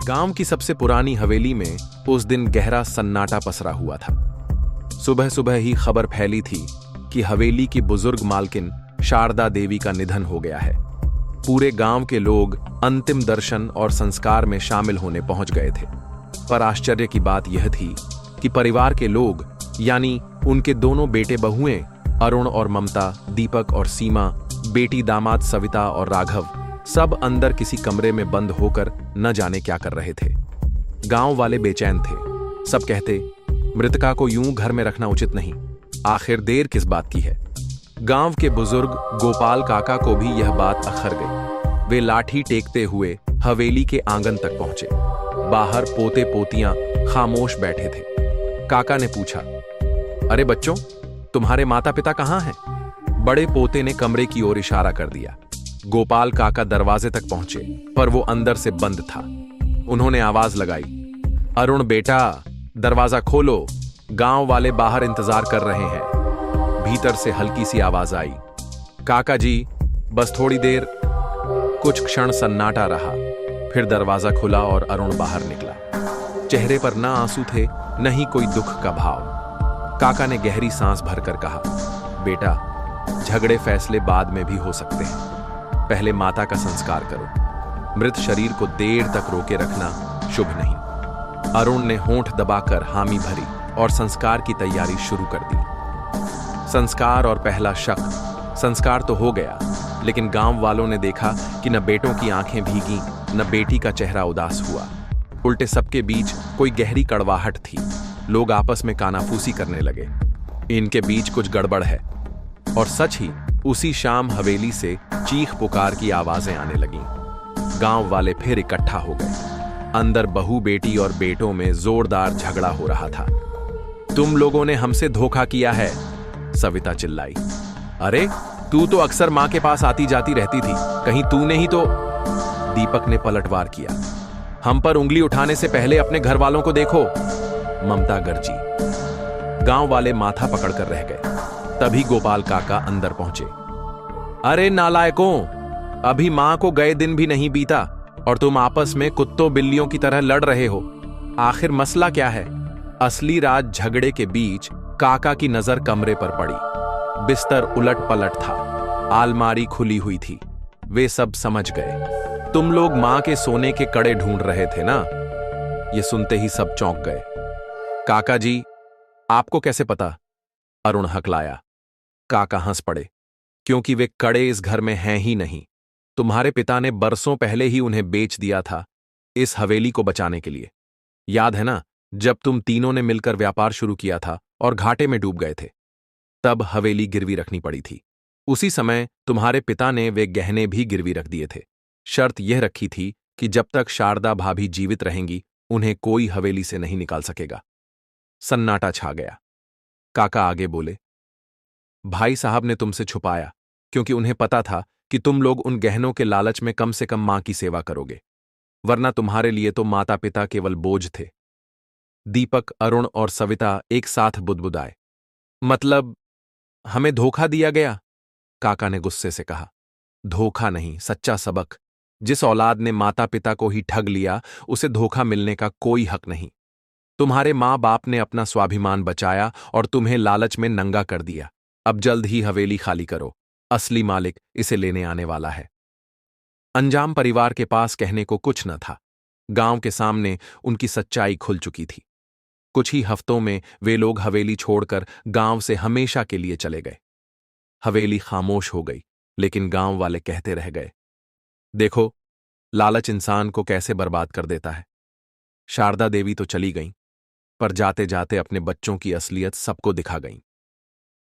गांव की सबसे पुरानी हवेली में उस दिन गहरा सन्नाटा पसरा हुआ था। सुबह सुबह ही खबर फैली थी कि हवेली की बुजुर्ग मालकिन शारदा देवी का निधन हो गया है। पूरे गांव के लोग अंतिम दर्शन और संस्कार में शामिल होने पहुंच गए थे। पर आश्चर्य की बात यह थी कि परिवार के लोग, यानी उनके दोनों बेटे बहुएं अरुण और ममता, दीपक और सीमा, बेटी दामाद सविता और राघव, सब अंदर किसी कमरे में बंद होकर न जाने क्या कर रहे थे। गांव वाले बेचैन थे। सब कहते, मृतका को यूं घर में रखना उचित नहीं, आखिर देर किस बात की है। गांव के बुजुर्ग गोपाल काका को भी यह बात अखर गई। वे लाठी टेकते हुए हवेली के आंगन तक पहुंचे। बाहर पोते पोतियां खामोश बैठे थे। काका ने पूछा, अरे बच्चों, तुम्हारे माता पिता कहां हैं? बड़े पोते ने कमरे की ओर इशारा कर दिया। गोपाल काका दरवाजे तक पहुंचे, पर वो अंदर से बंद था। उन्होंने आवाज लगाई, अरुण बेटा, दरवाजा खोलो, गांव वाले बाहर इंतजार कर रहे हैं। भीतर से हल्की सी आवाज आई, काका जी, बस थोड़ी देर। कुछ क्षण सन्नाटा रहा, फिर दरवाजा खुला और अरुण बाहर निकला। चेहरे पर न आंसू थे, न ही कोई दुख का भाव। काका ने गहरी सांस भरकर कहा, बेटा, झगड़े फैसले बाद में भी हो सकते हैं, पहले माता का संस्कार करो। मृत शरीर को देर तक रोके रखना शुभ नहीं। अरुण ने होंठ दबाकर हामी भरी और संस्कार की तैयारी शुरू कर दी। संस्कार और पहला शक। संस्कार तो हो गया, लेकिन गांव वालों ने देखा कि न बेटों की आंखें भीगी, न बेटी का चेहरा उदास हुआ। उल्टे सबके बीच कोई गहरी कड़वाहट थी। लोग आपस में कानाफूसी करने लगे, इनके बीच कुछ गड़बड़ है। और सच ही उसी शाम हवेली से चीख पुकार की आवाजें आने लगीं। गांव वाले फिर इकट्ठा हो गए। अंदर बहू बेटी और बेटों में जोरदार झगड़ा हो रहा था। तुम लोगों ने हमसे धोखा किया है, सविता चिल्लाई। अरे, तू तो अक्सर मां के पास आती जाती रहती थी, कहीं तूने ही तो। दीपक ने पलटवार किया। हम पर उंगली उठाने से पहले अपने घर वालों को देखो, ममता गरजी। गांव वाले माथा पकड़कर रह गए। तभी गोपाल काका अंदर पहुंचे। अरे नालायकों, अभी मां को गए दिन भी नहीं बीता और तुम आपस में कुत्तों बिल्लियों की तरह लड़ रहे हो। आखिर मसला क्या है? असली राज झगड़े के बीच काका की नजर कमरे पर पड़ी। बिस्तर उलट पलट था, आलमारी खुली हुई थी। वे सब समझ गए। तुम लोग मां के सोने के कड़े ढूंढ रहे थे ना? ये सुनते ही सब चौंक गए। काका जी, आपको कैसे पता? अरुण हकलाया। काका हंस पड़े, क्योंकि वे कड़े इस घर में हैं ही नहीं। तुम्हारे पिता ने बरसों पहले ही उन्हें बेच दिया था, इस हवेली को बचाने के लिए। याद है ना, जब तुम तीनों ने मिलकर व्यापार शुरू किया था और घाटे में डूब गए थे, तब हवेली गिरवी रखनी पड़ी थी। उसी समय तुम्हारे पिता ने वे गहने भी गिरवी रख दिए थे। शर्त यह रखी थी कि जब तक शारदा भाभी जीवित रहेंगी, उन्हें कोई हवेली से नहीं निकाल सकेगा। सन्नाटा छा गया। काका आगे बोले, भाई साहब ने तुमसे छुपाया, क्योंकि उन्हें पता था कि तुम लोग उन गहनों के लालच में कम से कम मां की सेवा करोगे, वरना तुम्हारे लिए तो माता पिता केवल बोझ थे। दीपक, अरुण और सविता एक साथ बुदबुदाए। मतलब हमें धोखा दिया गया? काका ने गुस्से से कहा। धोखा नहीं, सच्चा सबक। जिस औलाद ने माता पिता को ही ठग लिया, उसे धोखा मिलने का कोई हक नहीं। तुम्हारे मां बाप ने अपना स्वाभिमान बचाया और तुम्हें लालच में नंगा कर दिया। अब जल्द ही हवेली खाली करो, असली मालिक इसे लेने आने वाला है। अंजाम परिवार के पास कहने को कुछ न था। गांव के सामने उनकी सच्चाई खुल चुकी थी। कुछ ही हफ्तों में वे लोग हवेली छोड़कर गांव से हमेशा के लिए चले गए। हवेली खामोश हो गई, लेकिन गांव वाले कहते रह गए, देखो, लालच इंसान को कैसे बर्बाद कर देता है। शारदा देवी तो चली गईं, पर जाते जाते अपने बच्चों की असलियत सबको दिखा गईं।